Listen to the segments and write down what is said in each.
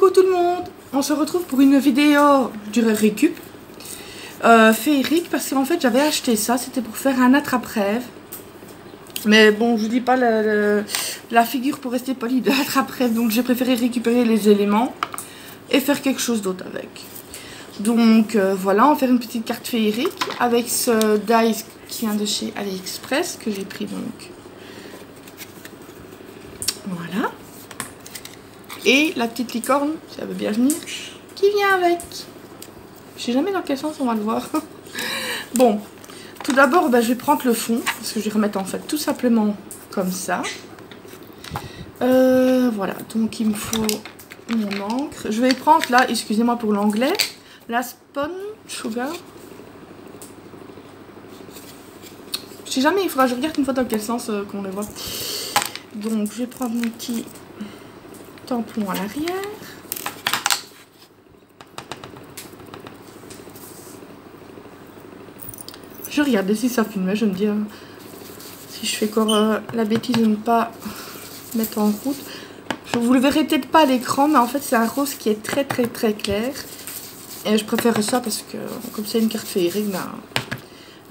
Coucou tout le monde, on se retrouve pour une vidéo du récup féerique parce qu'en fait j'avais acheté ça, c'était pour faire un attrape-rêve. Mais bon, je vous dis pas la figure pour rester poli de l'attrape-rêve, donc j'ai préféré récupérer les éléments et faire quelque chose d'autre avec. Donc voilà, on va faire une petite carte féerique avec ce dice qui vient de chez AliExpress que j'ai pris donc. Voilà. Et la petite licorne, ça veut bien venir, qui vient avec. Je sais jamais dans quel sens on va le voir. Bon, tout d'abord, je vais prendre le fond, parce que je vais remettre en fait tout simplement comme ça. Voilà, donc il me faut mon encre. Je vais prendre là, excusez-moi pour l'anglais, la Spon Sugar. Je sais jamais, il faudra que je regarde une fois dans quel sens qu'on le voit. Donc, je vais prendre mon petit tampon à l'arrière. Je regarde si ça filme, je me dis si je fais encore la bêtise de ne pas mettre en route. Vous le verrez peut-être pas à l'écran, mais en fait c'est un rose qui est très clair. Et je préfère ça parce que comme c'est une carte féerique,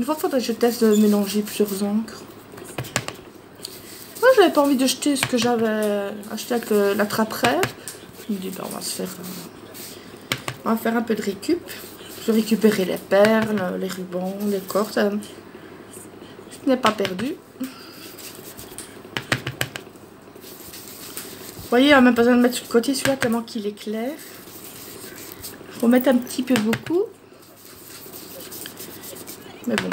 une fois il faudrait que je teste de mélanger plusieurs encres. Moi j'avais pas envie de jeter ce que j'avais acheté avec l'attrape-rêve. Je me dis on va faire un peu de récup. Je vais récupérer les perles, les rubans, les cordes. Ce n'est pas perdu. Vous voyez, on n'a même pas besoin de mettre sur le côté celui-là tellement qu'il est clair. Il faut mettre un petit peu beaucoup. Mais bon.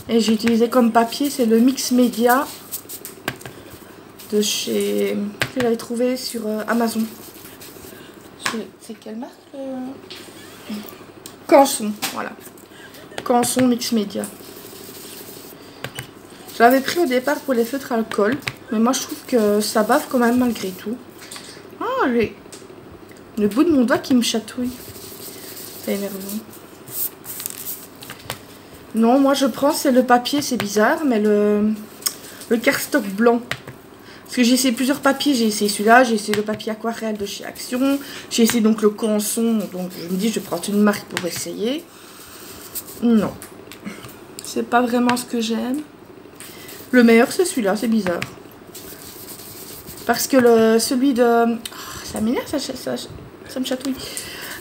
Et j'ai utilisé comme papier, c'est le Mix Media de chez... que j'avais trouvé sur Amazon. C'est quelle marque Canson, voilà. Canson Mix Media. Je l'avais pris au départ pour les feutres alcool, mais moi je trouve que ça bave quand même malgré tout. Ah, le bout de mon doigt qui me chatouille. C'est énervant. Non, moi je prends, c'est le papier, c'est bizarre, mais le cardstock blanc. Parce que j'ai essayé plusieurs papiers, j'ai essayé celui-là, j'ai essayé le papier aquarelle de chez Action, j'ai essayé donc le Canson, donc je me dis je vais prendre une marque pour essayer. Non, c'est pas vraiment ce que j'aime. Le meilleur c'est celui-là, c'est bizarre. Parce que celui de... Oh, ça m'énerve, ça me chatouille.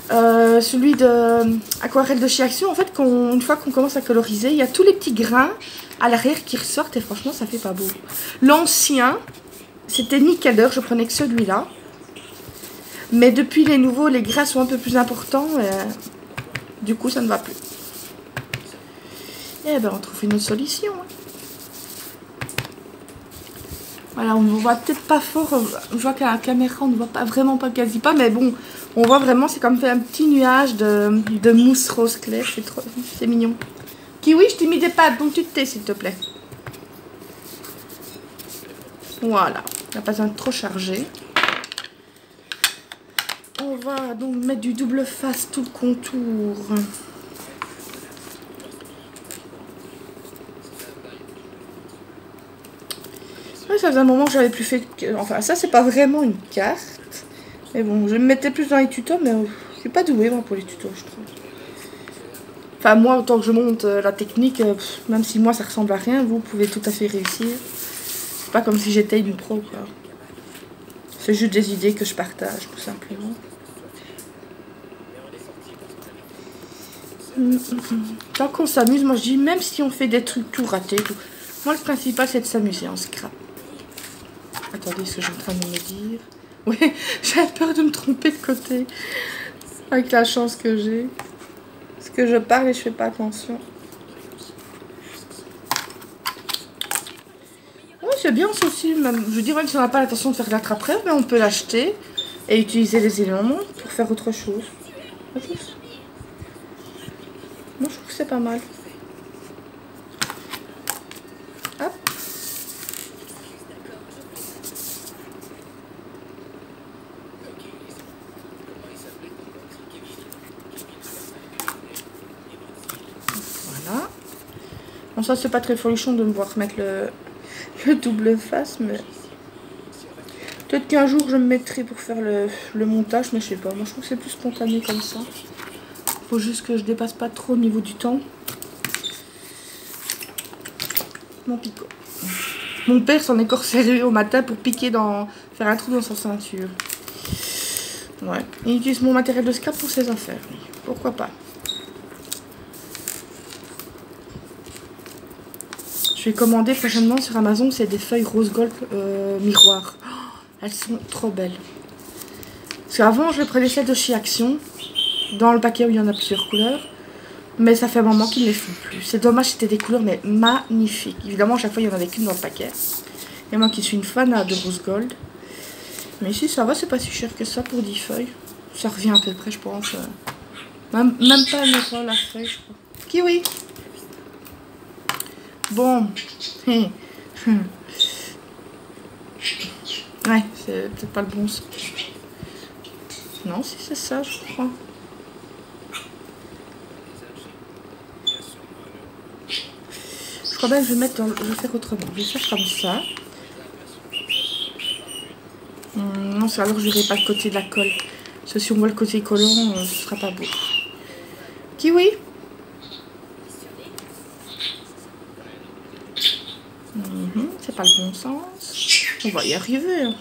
Celui de aquarelle de chez Action, en fait, une fois qu'on commence à coloriser, il y a tous les petits grains à l'arrière qui ressortent et franchement ça fait pas beau. L'ancien... C'était nickel, d'ailleurs je prenais que celui-là. Mais depuis les nouveaux, les grains sont un peu plus importants. Et du coup, ça ne va plus. Et ben, on trouve une autre solution. Voilà, on ne voit peut-être pas fort. Je vois qu'à la caméra, on ne voit pas vraiment pas quasi pas. Mais bon, on voit vraiment, c'est comme fait un petit nuage de mousse rose clair. C'est mignon. Kiwi, je t'ai mis des pâtes, donc tu te tais, s'il te plaît. Voilà. On n'a pas besoin de trop charger. On va donc mettre du double face tout le contour. Ouais, ça faisait un moment que j'avais plus fait... Enfin, ça, c'est pas vraiment une carte. Mais bon, je me mettais plus dans les tutos, mais je suis pas douée, moi, pour les tutos, je trouve. Enfin, moi, autant que je monte la technique, même si moi, ça ressemble à rien, vous pouvez tout à fait réussir. C'est pas comme si j'étais une pro, quoi. C'est juste des idées que je partage, tout simplement. Tant qu'on s'amuse, moi je dis, même si on fait des trucs tout ratés, moi le principal c'est de s'amuser en scrap. Attendez, ce que je suis en train de me dire. Oui, j'ai peur de me tromper de côté. Avec la chance que j'ai. Parce que je parle et je fais pas attention. C'est bien ça aussi, même, je veux dire, même si on n'a pas l'intention de faire de l'attrape-rêve, mais on peut l'acheter et utiliser les éléments pour faire autre chose. Moi je trouve que c'est pas mal. Hop. Voilà. Bon, ça c'est pas très folichon de me voir mettre le double face, mais Peut-être qu'un jour je me mettrai pour faire le montage, mais je sais pas. Moi je trouve que c'est plus spontané comme ça. Faut juste que je dépasse pas trop au niveau du temps. Mon picot. Mon père s'en est encore servi au matin pour piquer faire un trou dans sa ceinture. Ouais. Il utilise mon matériel de scrap pour ses affaires. Pourquoi pas. Je vais commander prochainement sur Amazon, c'est des feuilles rose gold miroir. Oh, elles sont trop belles. Parce qu'avant, je prenais celles de chez Action, dans le paquet où il y en a plusieurs couleurs. Mais ça fait un moment qu'ils ne les font plus. C'est dommage, c'était des couleurs mais magnifiques. Évidemment, à chaque fois, il y en avait qu'une dans le paquet. Et moi qui suis une fan de rose gold. Mais ici, ça va, c'est pas si cher que ça pour 10 feuilles. Ça revient à peu près, je pense. Même pas 9 € la feuille, je crois. Kiwi! Bon. Ouais, c'est peut-être pas le bon son. Non, si c'est ça, je crois. Je crois bien que je vais mettre je vais faire autrement. Je vais faire comme ça. Non, alors je verrai pas le côté de la colle. Parce que si on voit le côté collant, ce sera pas beau. Kiwi. C'est pas le bon sens. On va y arriver. Hein.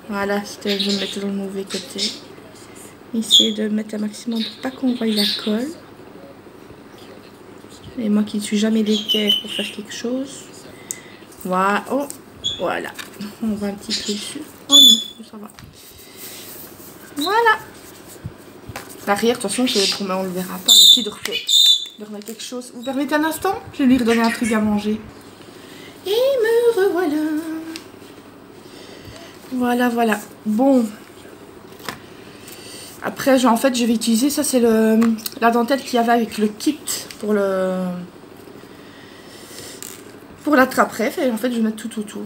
Voilà, je vais me mettre dans le mauvais côté. Essayer de mettre un maximum pour pas qu'on voie la colle. Et moi qui ne suis jamais d'équerre pour faire quelque chose. Voilà. Oh, voilà. On voit un petit peu dessus. Oh non, ça va. Voilà. L'arrière, de toute façon, on le verra pas. Le petit de remettre quelque chose. Vous permettez un instant? Je vais lui redonner un truc à manger. Et me revoilà. Voilà, voilà. Bon. Après, en fait, je vais utiliser, ça c'est la dentelle qu'il y avait avec le kit pour l'attrape-rêve. Et en fait, je vais mettre tout autour.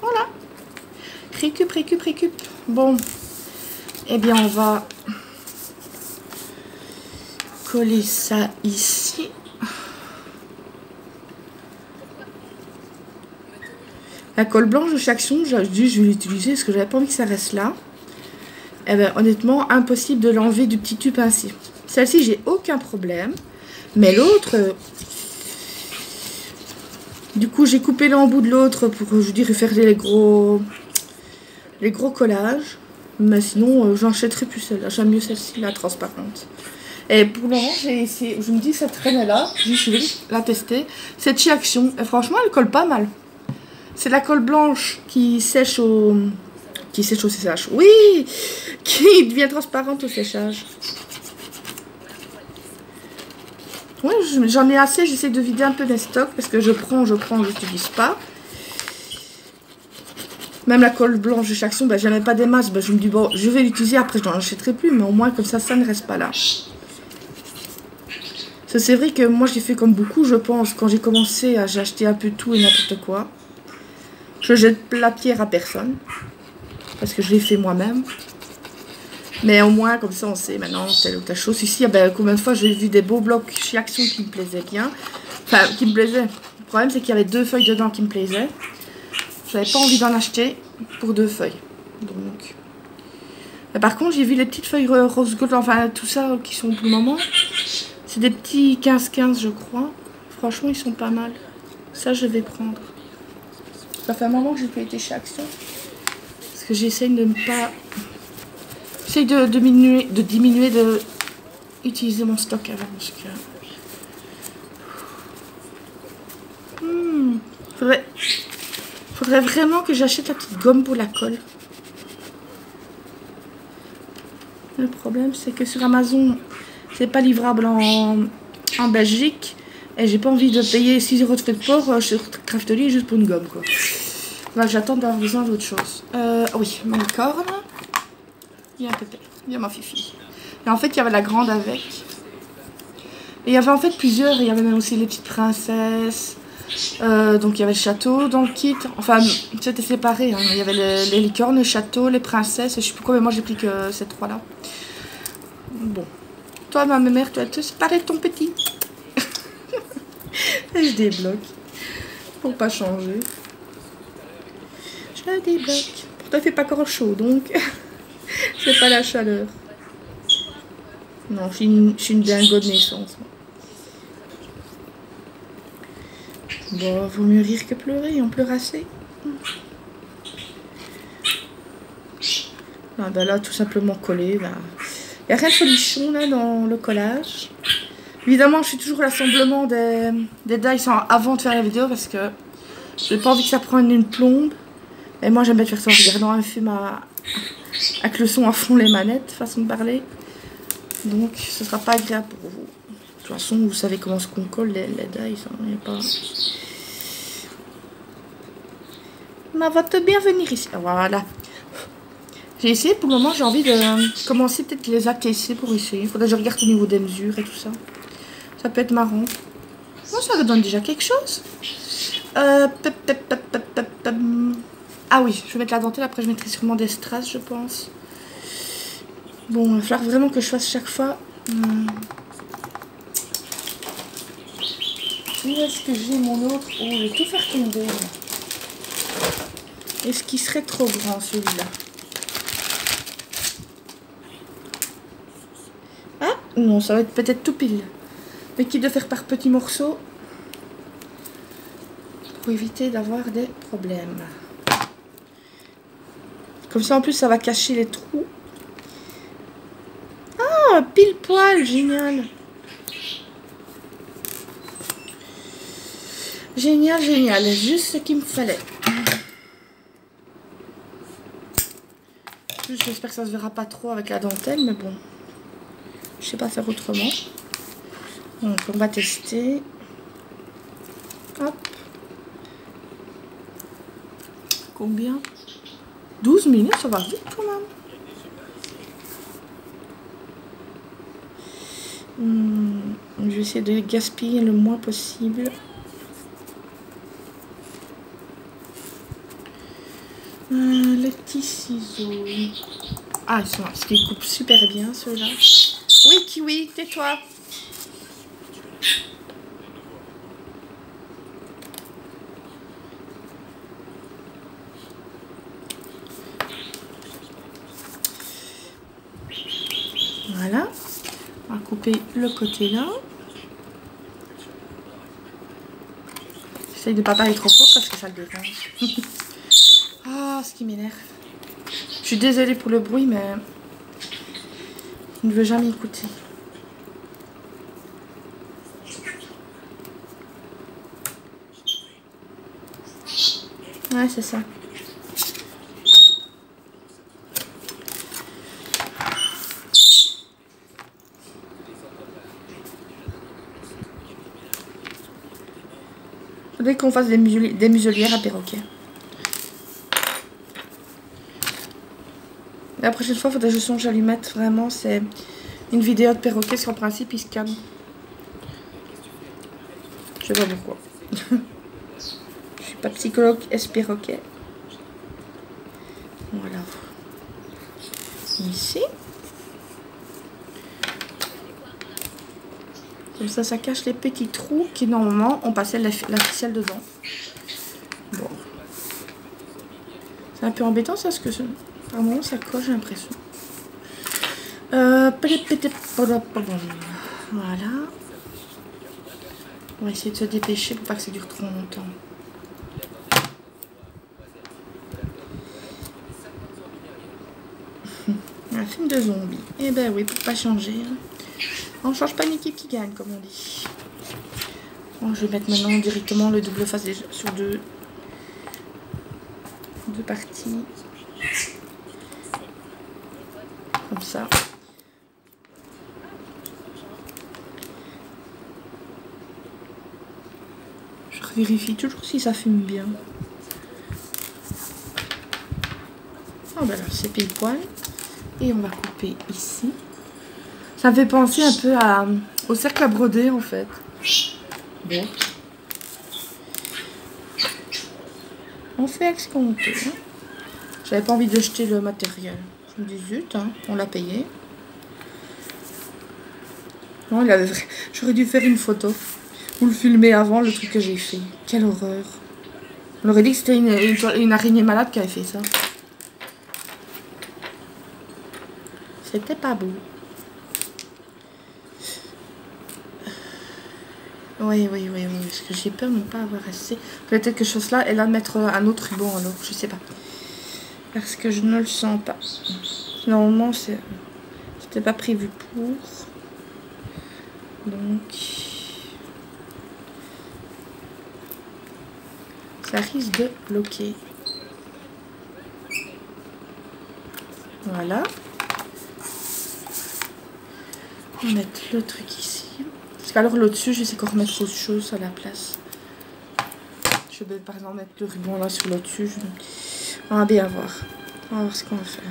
Voilà. Récup, récup, récup. Bon. Eh bien, on va coller ça ici. La colle blanche de chez Action, je vais l'utiliser parce que j'avais pas envie que ça reste là. Eh bien, honnêtement, impossible de l'enlever du petit tube ainsi. Celle-ci, j'ai aucun problème. Mais l'autre... du coup, j'ai coupé l'embout de l'autre pour, je dirais, faire les gros collages. Mais sinon, j'enchèterai plus celle-là. J'aime mieux celle-ci, la transparente. Et pour le moment, j'ai essayé... Je me dis, cette traîne-là, je vais la tester. C'est chez Action. Et franchement, elle colle pas mal. C'est la colle blanche qui sèche au... Qui sèche au séchage. Oui! Qui devient transparente au séchage. Ouais, j'en ai assez. J'essaie de vider un peu mes stocks. Parce que je prends, je n'utilise pas. Même la colle blanche de chez Action, ben, j'en ai pas des masses. Ben, je me dis, bon, je vais l'utiliser. Après, je n'en achèterai plus. Mais au moins, comme ça ne reste pas là. C'est vrai que moi, j'ai fait comme beaucoup, je pense. Quand j'ai commencé, j'ai acheté un peu tout et n'importe quoi. Je jette la pierre à personne. Parce que je l'ai fait moi-même. Mais au moins, comme ça, on sait maintenant telle ou telle chose. Ici, ben, combien de fois j'ai vu des beaux blocs chez Action qui me plaisaient bien. Enfin, qui me plaisaient. Le problème, c'est qu'il y avait 2 feuilles dedans qui me plaisaient. J'avais pas envie d'en acheter pour 2 feuilles. Donc. Et par contre, j'ai vu les petites feuilles rose gold, enfin, tout ça qui sont pour le moment. C'est des petits 15-15, je crois. Franchement, ils sont pas mal. Ça, je vais prendre. Ça fait un moment que j'ai pas été chez Action. Parce que j'essaye de ne pas... J'essaye de diminuer utiliser mon stock avant. Parce que... Faudrait vraiment que j'achète la petite gomme pour la colle. Le problème, c'est que sur Amazon, c'est pas livrable en Belgique. Et j'ai pas envie de payer 6 € de frais de port sur Craftly juste pour une gomme, quoi. Là, j'attends d'avoir besoin d'autre chose. Oui, mon corne. Il y a un pépé. Il y a ma fifi. Et en fait, il y avait la grande avec. Et il y avait en fait plusieurs. Il y avait même aussi les petites princesses. Donc, il y avait le château dans le kit. Enfin, c'était séparé. Hein. Il y avait les licornes, le château, les princesses. Je sais plus quoi, mais moi, j'ai pris que ces 3-là. Bon. Toi, ma mère, tu vas te séparer de ton petit. Je débloque. Pour pas changer. Je débloque. Pourtant il fait pas encore chaud donc c'est pas la chaleur. Non, je suis une dingo de naissance. Bon, vaut mieux rire que pleurer, on pleure assez. Ah ben là, tout simplement collé. Ben. Il n'y a rien de folichon là dans le collage. Évidemment, je fais toujours l'assemblement des dies avant de faire la vidéo parce que j'ai pas envie que ça prenne une plombe. Et moi, j'aime bien faire ça en regardant un film avec le son à fond, les manettes, façon de parler. Donc, ce sera pas agréable pour vous. De toute façon, vous savez comment est-ce qu'on colle les dies. Il n'y a pas... Ma va te bien venir ici. Voilà. J'ai essayé pour le moment, j'ai envie de commencer peut-être les accaisser pour essayer. Il faudrait que je regarde au niveau des mesures et tout ça. Ça peut être marrant. Bon, ça donne déjà quelque chose. Ah oui, je vais mettre la dentelle, après je mettrai sûrement des strass, je pense. Bon, il va falloir vraiment que je fasse chaque fois. Où est-ce que j'ai mon autre? Oh, je vais tout faire tomber. Est-ce qu'il serait trop grand celui-là? Ah non, ça va être peut-être tout pile. L'équipe de faire par petits morceaux pour éviter d'avoir des problèmes. Comme ça en plus ça va cacher les trous. Ah, pile poil, génial. Génial, génial, juste ce qu'il me fallait. J'espère que ça se verra pas trop avec la dentelle, mais bon, je sais pas faire autrement. Donc on va tester. Hop. Combien? 12 minutes, ça va vite quand même. Je vais essayer de gaspiller le moins possible. Les petits ciseaux. Ah, ils sont là, parce qu'ils coupent super bien ceux-là. Oui, Kiwi, tais-toi. Voilà. On va couper le côté là. J'essaye de ne pas parler trop fort parce que ça le dérange. Ah, ce qui m'énerve. Je suis désolée pour le bruit, mais je ne veux jamais écouter. Ouais, c'est ça. Faudrait qu'on fasse des muselières à perroquet. La prochaine fois, il faudrait que je songe à lui mettre vraiment, c'est une vidéo de perroquet, parce qu'en principe, il se calme. Je sais pas pourquoi. Je suis pas psychologue, est-ce perroquet. Voilà. Ici. Comme ça, ça cache les petits trous qui, normalement, ont passé la ficelle dedans. Bon. C'est un peu embêtant, ça, parce que par moment, ça colle, j'ai l'impression. Voilà. On va essayer de se dépêcher pour pas que ça dure trop longtemps. Un film de zombies. Eh ben oui, pour pas changer. On change pas une équipe qui gagne, comme on dit. Bon, je vais mettre maintenant directement le double face sur deux parties. Comme ça. Je vérifie toujours si ça fume bien. Ah ben là, c'est pile poil. Et on va couper ici. Ça me fait penser un peu au cercle à broder en fait. Bon. On fait avec ce qu'on peut. Hein. J'avais pas envie de jeter le matériel. Je me dis zut, hein, on l'a payé. Non, j'aurais dû faire une photo. Ou le filmer avant le truc que j'ai fait. Quelle horreur. On aurait dit que c'était une araignée malade qui avait fait ça. C'était pas beau. Oui, parce que j'ai peur de ne pas avoir assez. Peut-être que chose là, elle va mettre un autre ruban alors, je sais pas. Parce que je ne le sens pas. Normalement, c'était pas prévu pour. Donc, ça risque de bloquer. Voilà. On va mettre le truc ici. Parce qu'alors là-dessus, je sais qu'on remettre autre chose à la place. Je vais par exemple mettre le ruban là sur le-dessus. On va bien voir. On va voir ce qu'on va faire.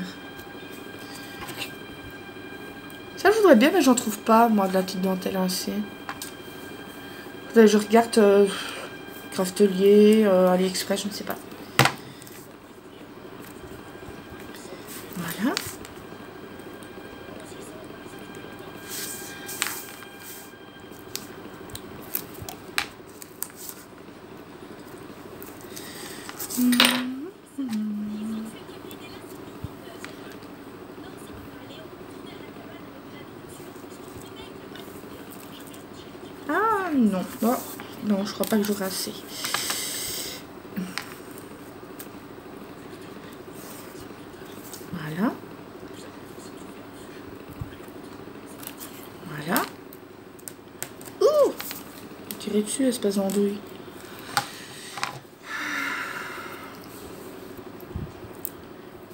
Ça, je voudrais bien, mais j'en trouve pas, moi, de la petite dentelle ainsi. Je regarde Craftelier, AliExpress, je ne sais pas. Voilà. Ah non, oh, non, je crois pas que j'aurai assez. Voilà. Voilà. Ouh! Tirez dessus, espèce d'andouille.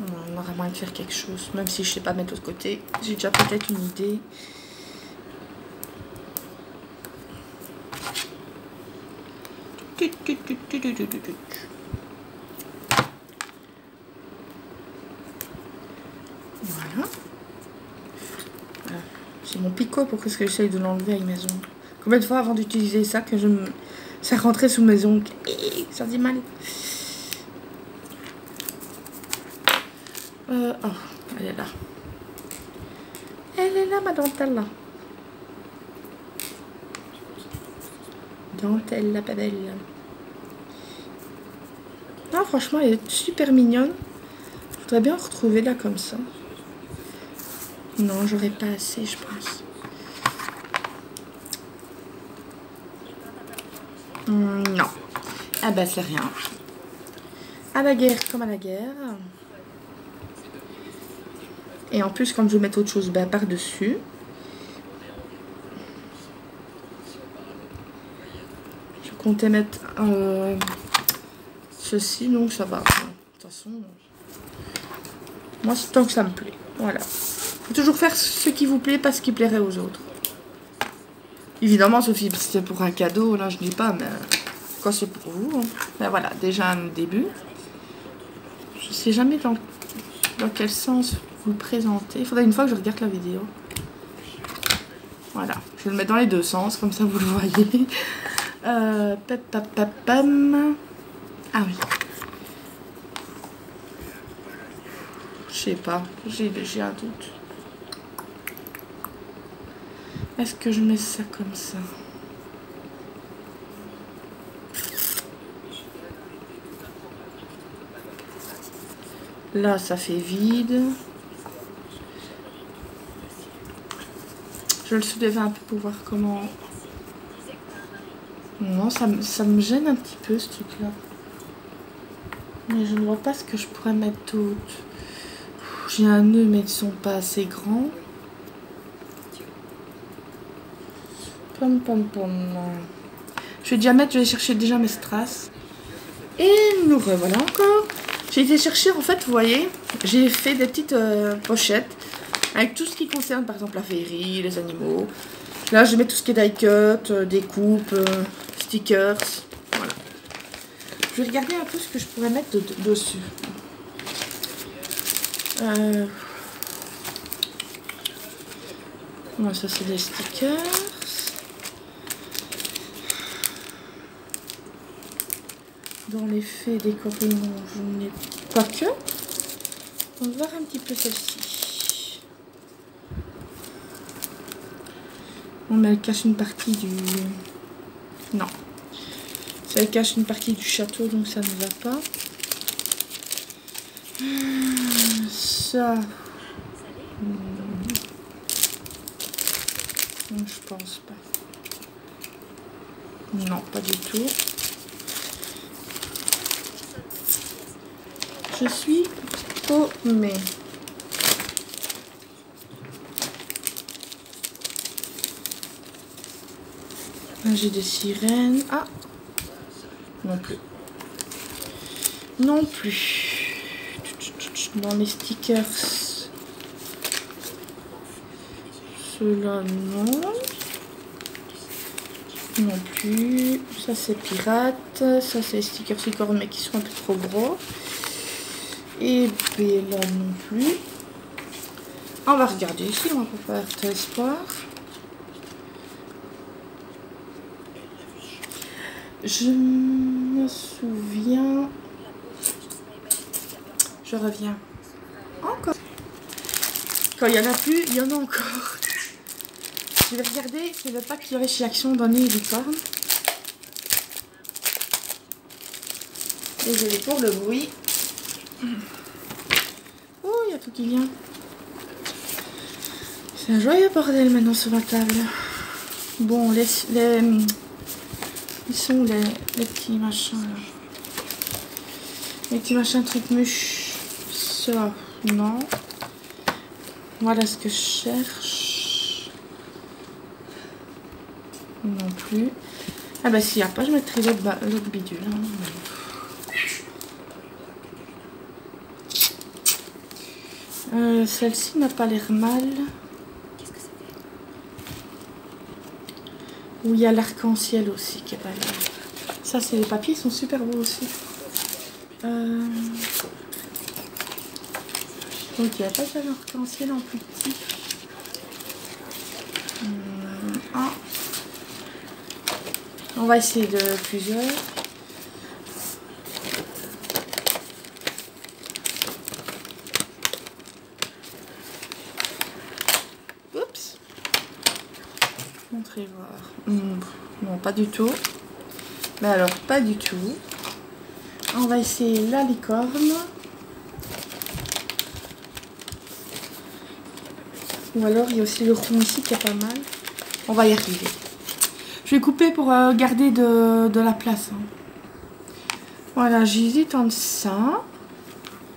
On aura moyen de faire quelque chose, même si je sais pas mettre de l'autre côté. J'ai déjà peut-être une idée. Voilà. C'est mon picot pour que j'essaye de l'enlever avec mes ongles. Combien de fois avant d'utiliser ça que ça rentrait sous mes ongles. Ça dit mal. Oh, elle est là. Elle est là, ma dentelle là. Dentelle la pas belle. Non, franchement, elle est super mignonne. Je voudrais bien en retrouver là comme ça. Non, j'aurais pas assez, je pense. Non. Ah bah c'est rien. À la guerre comme à la guerre. Et en plus, comme je vais mettre autre chose par-dessus. Je comptais mettre ceci, donc ça va. De toute façon, moi c'est tant que ça me plaît. Voilà. Faut toujours faire ce qui vous plaît, pas ce qui plairait aux autres. Évidemment, Sophie, si c'était pour un cadeau, là je dis pas, mais quand c'est pour vous. Hein. Ben voilà, déjà un début. Je sais jamais dans quel sens vous le présenter. Il faudrait une fois que je regarde la vidéo. Voilà, je vais le mettre dans les deux sens, comme ça vous le voyez. Pam. Ah oui. Je sais pas, j'ai un doute. Est-ce que je mets ça comme ça? Là, ça fait vide. Je vais le soulever un peu pour voir comment... Non, ça me gêne un petit peu, ce truc-là. Mais je ne vois pas ce que je pourrais mettre d'autre. J'ai un nœud, mais ils ne sont pas assez grands. Je vais déjà mettre, je vais chercher déjà mes strass. Et nous revoilà encore. J'ai été chercher, en fait, vous voyez, j'ai fait des petites pochettes avec tout ce qui concerne, par exemple, la féerie, les animaux. Là, je mets tout ce qui est die-cut, découpe, stickers. Voilà. Je vais regarder un peu ce que je pourrais mettre dessus. Bon, ça, c'est des stickers. Dans les fées décorées, non, je n'ai pas que. On va voir un petit peu celle-ci. Bon, mais elle cache une partie du... Non. Ça cache une partie du château, donc ça ne va pas. Ça... Je pense pas. Non, pas du tout. Je suis paumée. J'ai des sirènes. Ah, non plus. Non plus. Dans les stickers. Ceux-là, non. Non plus. Ça, c'est pirate. Ça, c'est les stickers licorne, mais qui sont un peu trop gros. Et B, là, non plus. On va regarder ici. On va faire Toy Espoir. Je me souviens. Je reviens. Encore. Quand il n'y en a plus, il y en a encore. Je vais regarder, c'est le pack qu'il y avait chez Action dans les licornes. Désolée pour le bruit. Oh, il y a tout qui vient. C'est un joyeux bordel maintenant sur ma table. Bon, ils sont les petits machins là. Les petits machins trucs mûches. Ça, non. Voilà ce que je cherche. Non plus. Ah bah s'il n'y a pas, je mettrai l'autre bidule. Celle-ci n'a pas l'air mal. Où il y a l'arc-en-ciel aussi qui est pas mal. Ça, c'est les papiers, ils sont super beaux aussi. Donc il n'y a pas de l'arc-en-ciel en plus petit. On va essayer de plusieurs. Oups. Montrez voir. Non, pas du tout. Mais alors, pas du tout. On va essayer la licorne. Ou alors, il y a aussi le rond ici qui est pas mal. On va y arriver. Je vais couper pour garder de la place. Hein. Voilà, j'hésite entre ça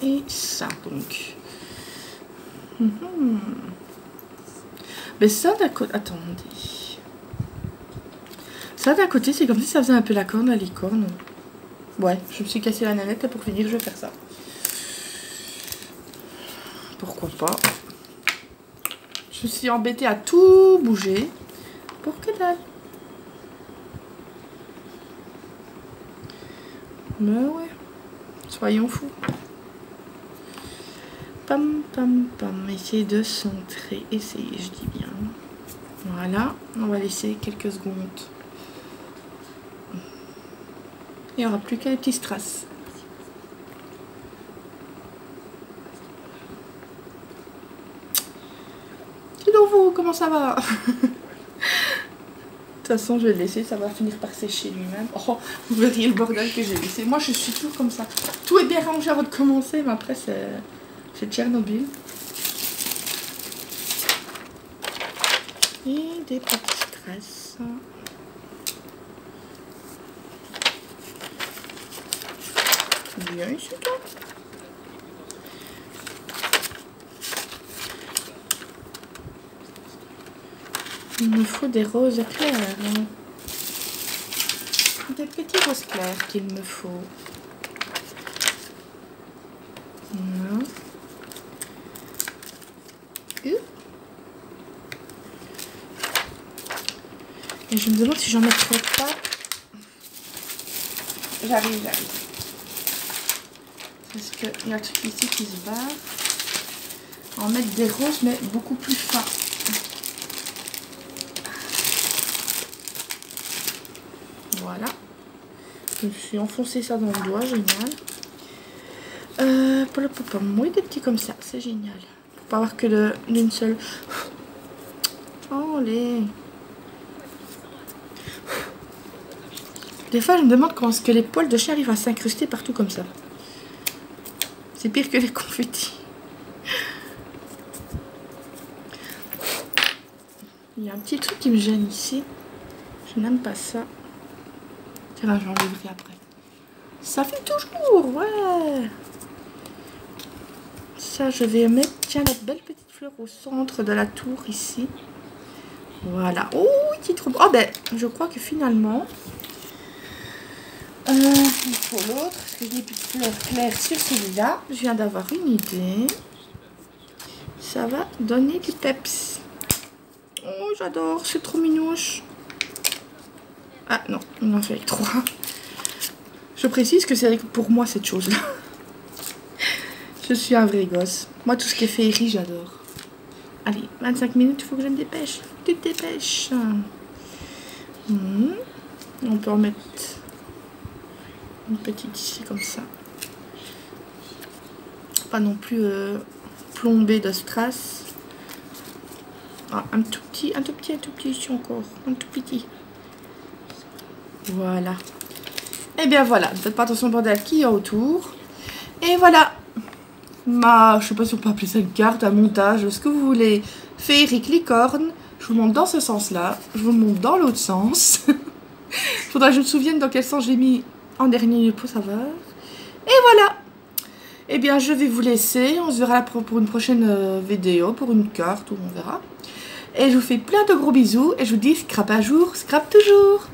et ça, donc. Mais ça d'un côté... Attendez. Ça d'un côté, c'est comme si ça faisait un peu la corne à licorne. Ouais, je me suis cassé la nanette et pour finir, je vais faire ça. Pourquoi pas. Je suis embêtée à tout bouger. Pour que dalle. Mais ouais. Soyons fous. Pam, pam, pam. Essayer de centrer. Essayer, je dis bien. Voilà. On va laisser quelques secondes. Il n'y aura plus qu'un petit strass. Dis-donc vous, comment ça va? De toute façon, je vais le laisser, ça va finir par sécher lui-même. Oh, vous verriez le bordel que j'ai laissé. Moi, je suis toujours comme ça. Tout est bien rangé avant de commencer, mais après, c'est Tchernobyl. Et des petits strass. Viens ici, toi. Il me faut des roses claires. Hein. Des petits roses clairs qu'il me faut. Voilà. Et je me demande si j'en mettrai pas. J'arrive. Parce qu'il y a le truc ici qui se barre. En mettre des roses, mais beaucoup plus fins. Voilà. Je me suis enfoncé ça dans le doigt, génial. Oui, des petits comme ça, c'est génial. Pour pas avoir que d'une seule. Oh, les. Des fois, je me demande comment est-ce que les poils de chien arrivent à s'incruster partout comme ça. C'est pire que les confettis. Il y a un petit truc qui me gêne ici. Je n'aime pas ça. Tiens, j'enlèverai après. Ça fait toujours, ouais. Ça, je vais mettre, tiens, la belle petite fleur au centre de la tour ici. Voilà. Oh, qui est trop beau. Oh, ben, je crois que finalement, il faut l'autre. Parce que j'ai des petites fleurs claires sur celui-là. Je viens d'avoir une idée. Ça va donner du peps. Oh, j'adore. C'est trop minouche. Ah, non. On en fait avec 3. Je précise que c'est pour moi cette chose-là. Je suis un vrai gosse. Moi, tout ce qui est féerie, j'adore. Allez, 25 minutes, il faut que je me dépêche. Tu te dépêches. On peut en mettre une petite ici, comme ça. Pas non plus plombée de strass. Ah, un tout petit ici encore. Un tout petit. Voilà. Et bien voilà, ne faites pas attention au bordel qu'il y a autour. Et voilà. Je sais pas si on peut appeler ça une carte, un montage, ce que vous voulez. Féerique licorne. Je vous montre dans ce sens-là. Je vous montre dans l'autre sens. Faudra que je me souvienne dans quel sens j'ai mis en dernier pour savoir. Et voilà. Eh bien, je vais vous laisser. On se verra pour une prochaine vidéo, pour une carte, ou on verra. Et je vous fais plein de gros bisous. Et je vous dis, scrap un jour, scrap toujours.